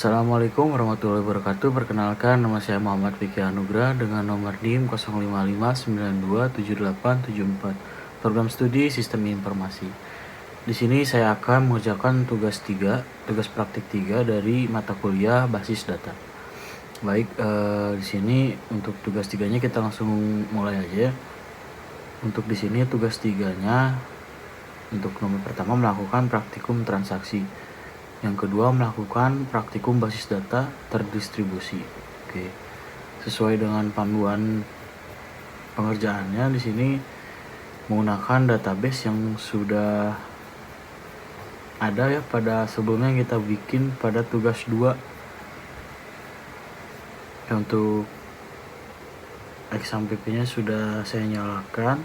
Assalamualaikum warahmatullahi wabarakatuh. Perkenalkan, nama saya Muhammad Vicky Anugrah dengan nomor NIM 0559277874. Program studi Sistem Informasi. Di sini saya akan mengerjakan tugas praktik 3 dari mata kuliah Basis Data. Baik, di sini untuk tugas 3-nya kita langsung mulai aja ya. Untuk di sini tugas 3-nya untuk nomor pertama melakukan praktikum transaksi. Yang kedua melakukan praktikum basis data terdistribusi. Oke. Sesuai dengan panduan pengerjaannya di sini menggunakan database yang sudah ada ya pada sebelumnya kita bikin pada tugas 2. Untuk XAMPP-nya sudah saya nyalakan.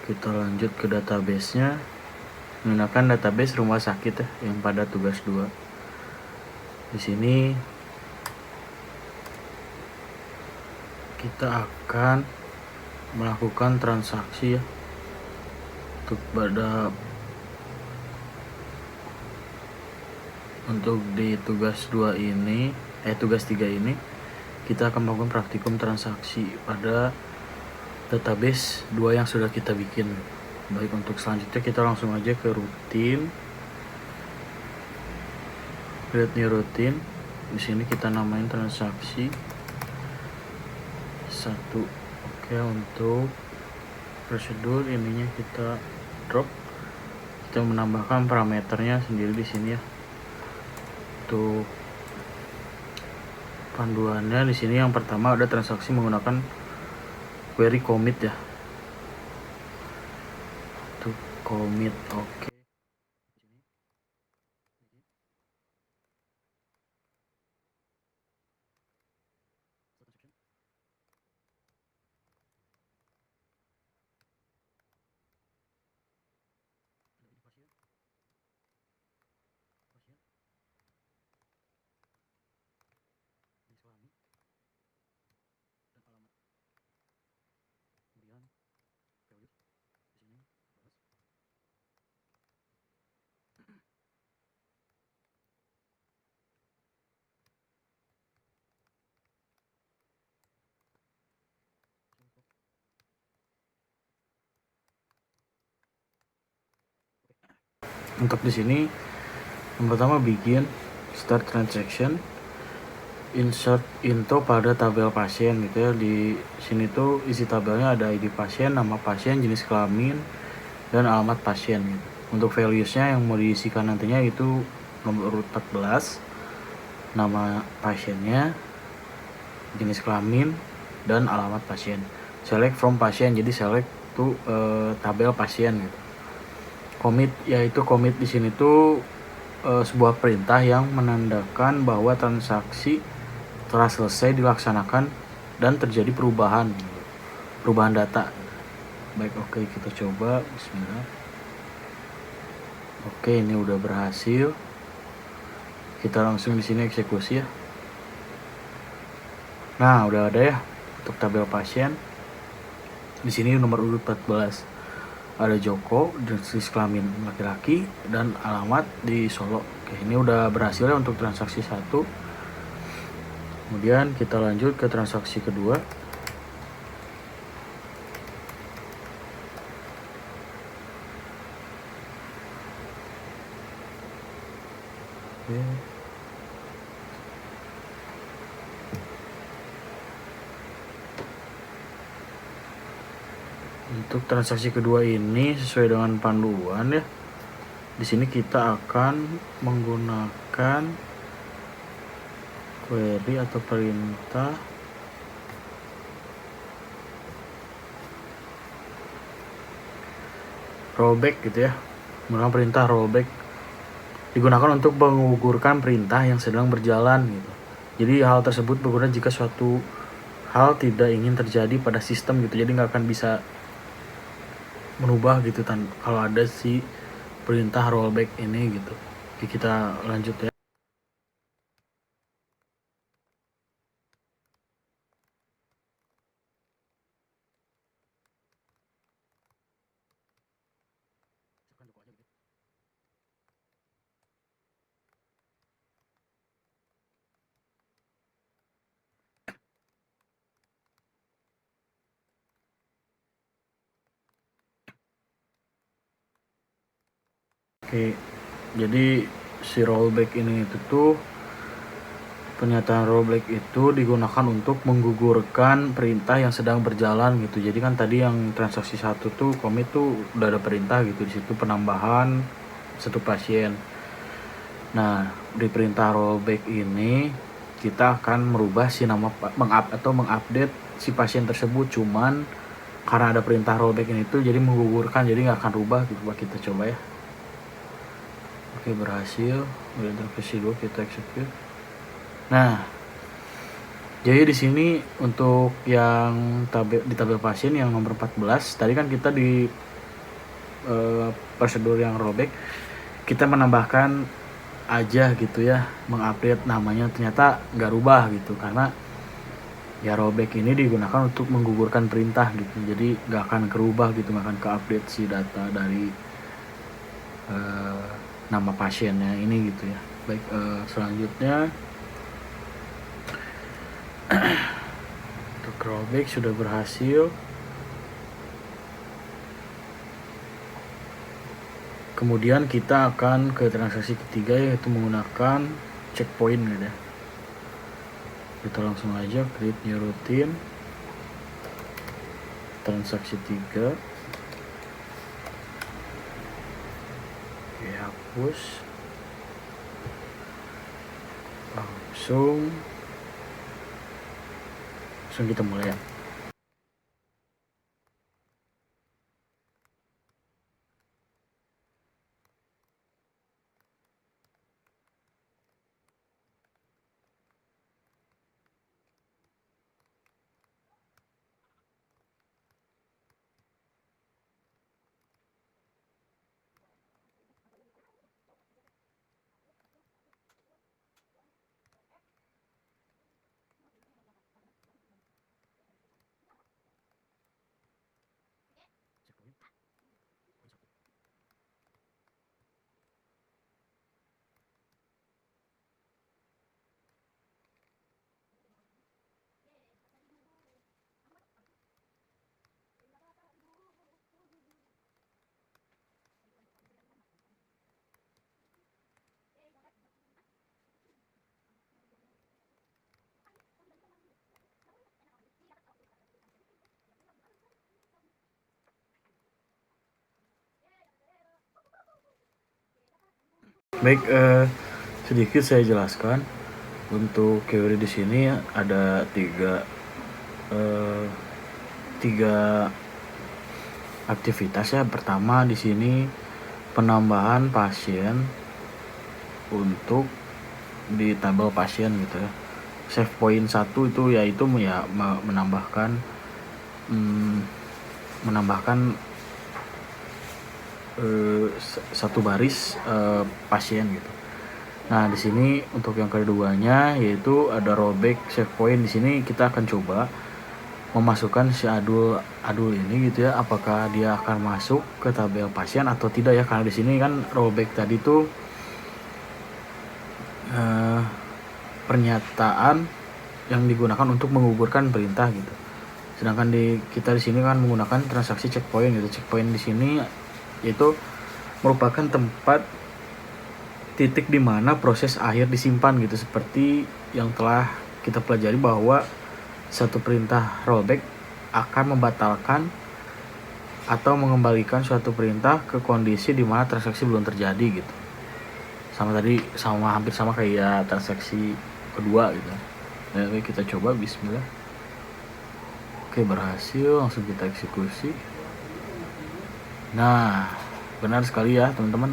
Kita lanjut ke database-nya. Menggunakan database rumah sakit ya, yang pada tugas 2. Di sini kita akan melakukan transaksi ya. Untuk di tugas 2 ini, tugas 3 ini kita akan melakukan praktikum transaksi pada database 2 yang sudah kita bikin. Baik, untuk selanjutnya kita langsung aja ke rutin. Create new routine. Di sini kita namain transaksi 1. Oke, untuk prosedur ininya kita drop. Kita menambahkan parameternya sendiri di sini ya. Untuk panduannya di sini yang pertama ada transaksi menggunakan query commit ya. Untuk commit, oke. Untuk di sini yang pertama bikin start transaction, insert info pada tabel pasien gitu ya. Di sini tuh isi tabelnya ada ID pasien, nama pasien, jenis kelamin, dan alamat pasien gitu. Untuk values-nya yang mau diisikan nantinya itu nomor urut 14, nama pasiennya, jenis kelamin, dan alamat pasien. Select from pasien, jadi select tuh tabel pasien gitu. Commit, yaitu commit di sini tuh sebuah perintah yang menandakan bahwa transaksi telah selesai dilaksanakan dan terjadi perubahan data. Baik, oke, kita coba. Bismillah. Oke, ini udah berhasil. Kita langsung di sini eksekusi ya. Nah, udah ada ya untuk tabel pasien. Di sini nomor urut 14. Ada Joko, jenis kelamin laki-laki, dan alamat di Solo. Oke, ini udah berhasil ya untuk transaksi 1. Kemudian kita lanjut ke transaksi kedua. Oke. Untuk transaksi kedua ini sesuai dengan panduan ya. Di sini kita akan menggunakan query atau perintah rollback gitu ya. Menggunakan perintah rollback digunakan untuk mengugurkan perintah yang sedang berjalan gitu. Jadi hal tersebut berguna jika suatu hal tidak ingin terjadi pada sistem gitu. Jadi nggak akan bisa merubah gitu kalau ada si perintah rollback ini gitu. Oke, kita lanjut ya. Oke, jadi si rollback ini itu tuh pernyataan rollback itu digunakan untuk menggugurkan perintah yang sedang berjalan gitu. Jadi kan tadi yang transaksi satu tuh commit tuh udah ada perintah gitu, di situ penambahan satu pasien. Nah, di perintah rollback ini kita akan merubah si nama mengupdate si pasien tersebut, cuman karena ada perintah rollback ini tuh jadi menggugurkan, jadi nggak akan rubah gitu. Kita coba ya. Oke, berhasil. Udah versi 2 kita execute. Nah, jadi di sini untuk yang di tabel pasien yang nomor 14 tadi kan kita di prosedur yang rollback kita menambahkan aja gitu ya, mengupdate namanya, ternyata nggak rubah gitu karena ya rollback ini digunakan untuk menggugurkan perintah gitu, jadi nggak akan kerubah gitu, nggak akan ke-update si data dari nama pasiennya ini gitu ya. Baik, selanjutnya untuk rollback sudah berhasil. Kemudian kita akan ke transaksi ketiga, yaitu menggunakan checkpoint gitu ya. Kita langsung aja create new routine, transaksi 3, oke, hapus, langsung kita mulai ya. Baik, sedikit saya jelaskan. Untuk query di sini ada tiga aktivitas ya. Pertama di sini penambahan pasien untuk di tabel pasien gitu ya. Save point 1 itu yaitu ya menambahkan satu baris pasien gitu. Nah, di sini untuk yang keduanya yaitu ada rollback save point. Di sini kita akan coba memasukkan si adul ini gitu ya, apakah dia akan masuk ke tabel pasien atau tidak ya, karena di sini kan rollback tadi tuh pernyataan yang digunakan untuk menggugurkan perintah gitu. Sedangkan kita di sini kan menggunakan transaksi checkpoint gitu. Checkpoint di sini yaitu merupakan tempat titik di mana proses akhir disimpan gitu, seperti yang telah kita pelajari bahwa satu perintah rollback akan membatalkan atau mengembalikan suatu perintah ke kondisi di mana transaksi belum terjadi gitu. Hampir sama kayak transaksi kedua gitu. Nah, kita coba, bismillah. Oke, berhasil, langsung kita eksekusi. Nah, benar sekali ya teman-teman.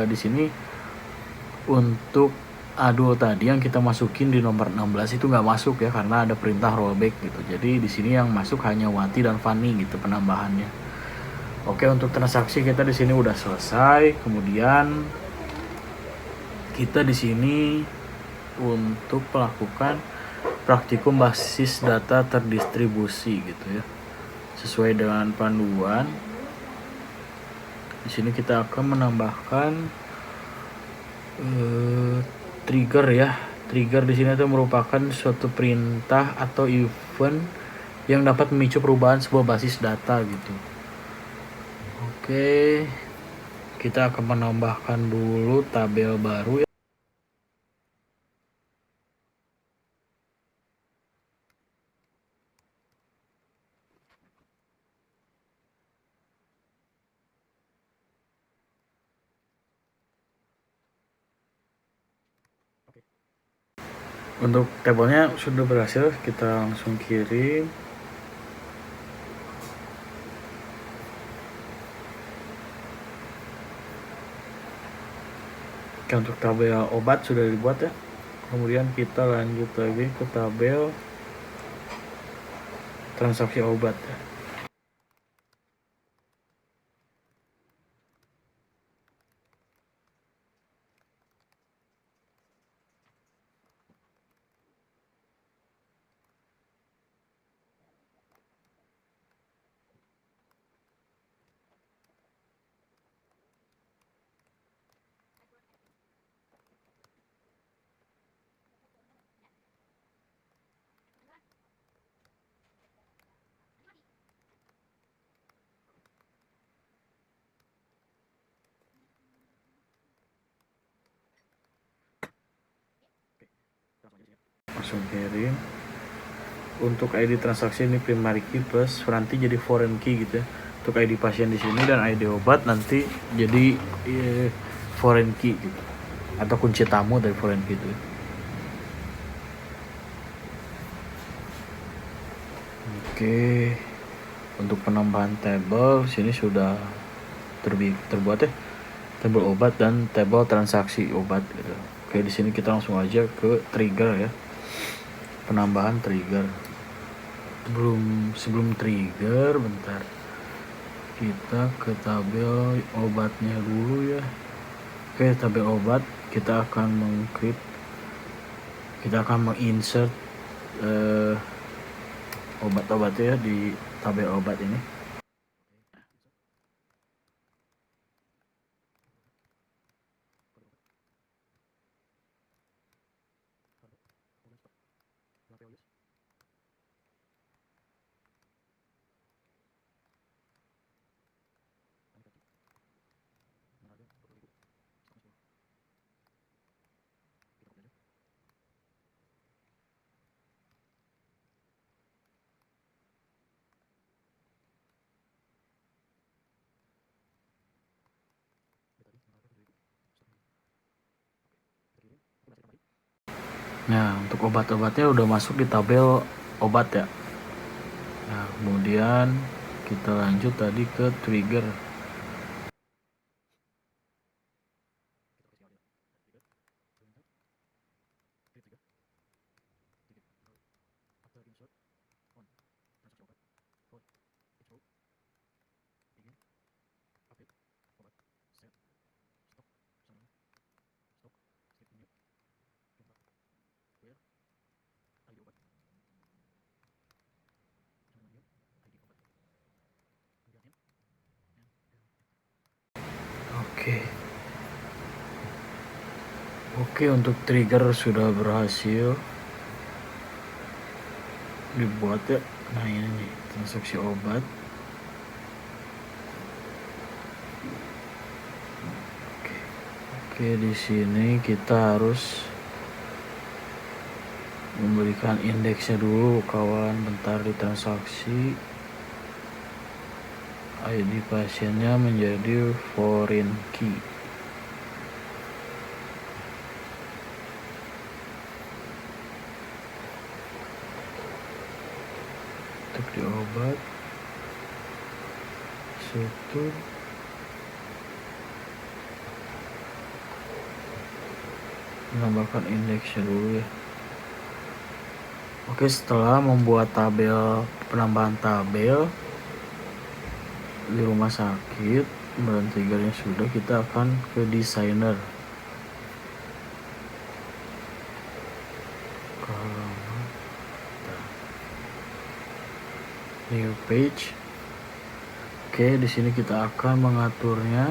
Di sini untuk adul tadi yang kita masukin di nomor 16 itu nggak masuk ya, karena ada perintah rollback gitu. Jadi di sini yang masuk hanya Wati dan Fani gitu penambahannya. Oke, untuk transaksi kita di sini udah selesai. Kemudian kita di sini untuk melakukan praktikum basis data terdistribusi gitu ya, sesuai dengan panduan. Di sini kita akan menambahkan trigger ya. Trigger di sini itu merupakan suatu perintah atau event yang dapat memicu perubahan sebuah basis data gitu. Oke. kita akan menambahkan dulu tabel baru ya. Untuk tabelnya sudah berhasil, kita langsung kirim. Oke, untuk tabel obat sudah dibuat ya. Kemudian kita lanjut lagi ke tabel transaksi obat ya. Langsung kirim. Untuk ID transaksi ini primary key plus nanti jadi foreign key gitu ya. Untuk ID pasien di sini dan ID obat nanti jadi foreign key gitu. Atau kunci tamu dari foreign key itu. Oke. Untuk penambahan tabel sini sudah terbuat ya. Tabel obat dan tabel transaksi obat gitu. Oke, di sini kita langsung aja ke trigger ya. Penambahan trigger. Sebelum trigger, bentar, kita ke tabel obatnya dulu ya. Oke, tabel obat kita akan menginsert obat-obatnya di tabel obat ini. Nah, untuk obat-obatnya udah masuk di tabel obat ya. Nah, kemudian kita lanjut tadi ke trigger. Oke. Oke, untuk trigger sudah berhasil dibuat ya. Nah, ini nih transaksi obat. Oke, di sini kita harus memberikan indeksnya dulu kawan. Bentar, di transaksi ID pasiennya menjadi foreign key. Untuk di obat situ menambahkan indeksnya dulu ya. Oke, setelah membuat tabel, penambahan tabel di rumah sakit dan triggernya sudah, kita akan ke designer. New page. Oke, di sini kita akan mengaturnya.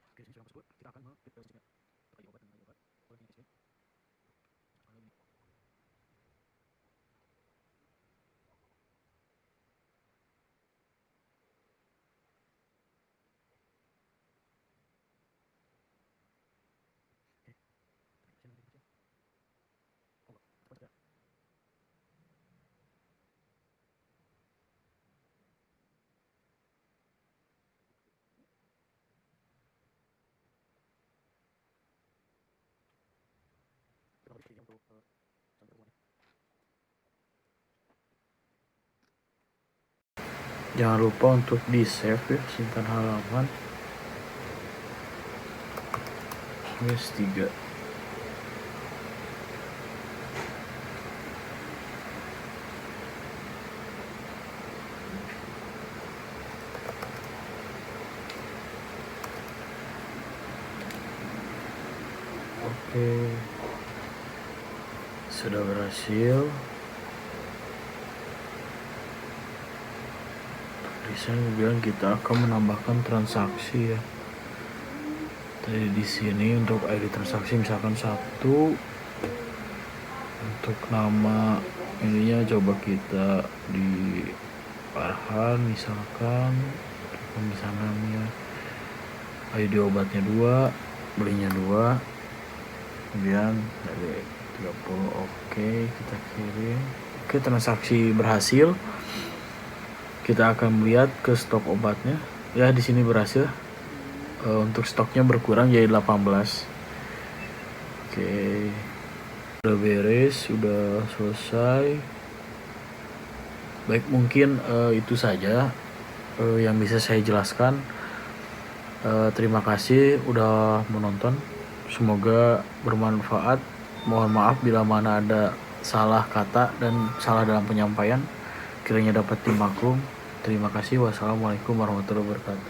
Oke, di sini sudah tersebut, kita akan mengklik ke sini. Jangan lupa untuk di save ya, simpan halaman. Yes, 3. Oke, sudah berhasil. Di sini bilang kita akan menambahkan transaksi ya. Tadi di sini untuk ID transaksi misalkan 1, untuk nama ininya coba kita di Farhan misalkan, pemesanannya ID obatnya 2, belinya 2, kemudian dari 30. Oke, kita kirim. Oke, transaksi berhasil. Kita akan melihat ke stok obatnya. Ya, di sini berhasil. Untuk stoknya berkurang jadi 18. Oke. Udah beres, sudah selesai. Baik, mungkin itu saja yang bisa saya jelaskan. Terima kasih udah menonton. Semoga bermanfaat. Mohon maaf bila mana ada salah kata dan salah dalam penyampaian. Kiranya dapat dimaklum. Terima kasih. Wassalamualaikum warahmatullahi wabarakatuh.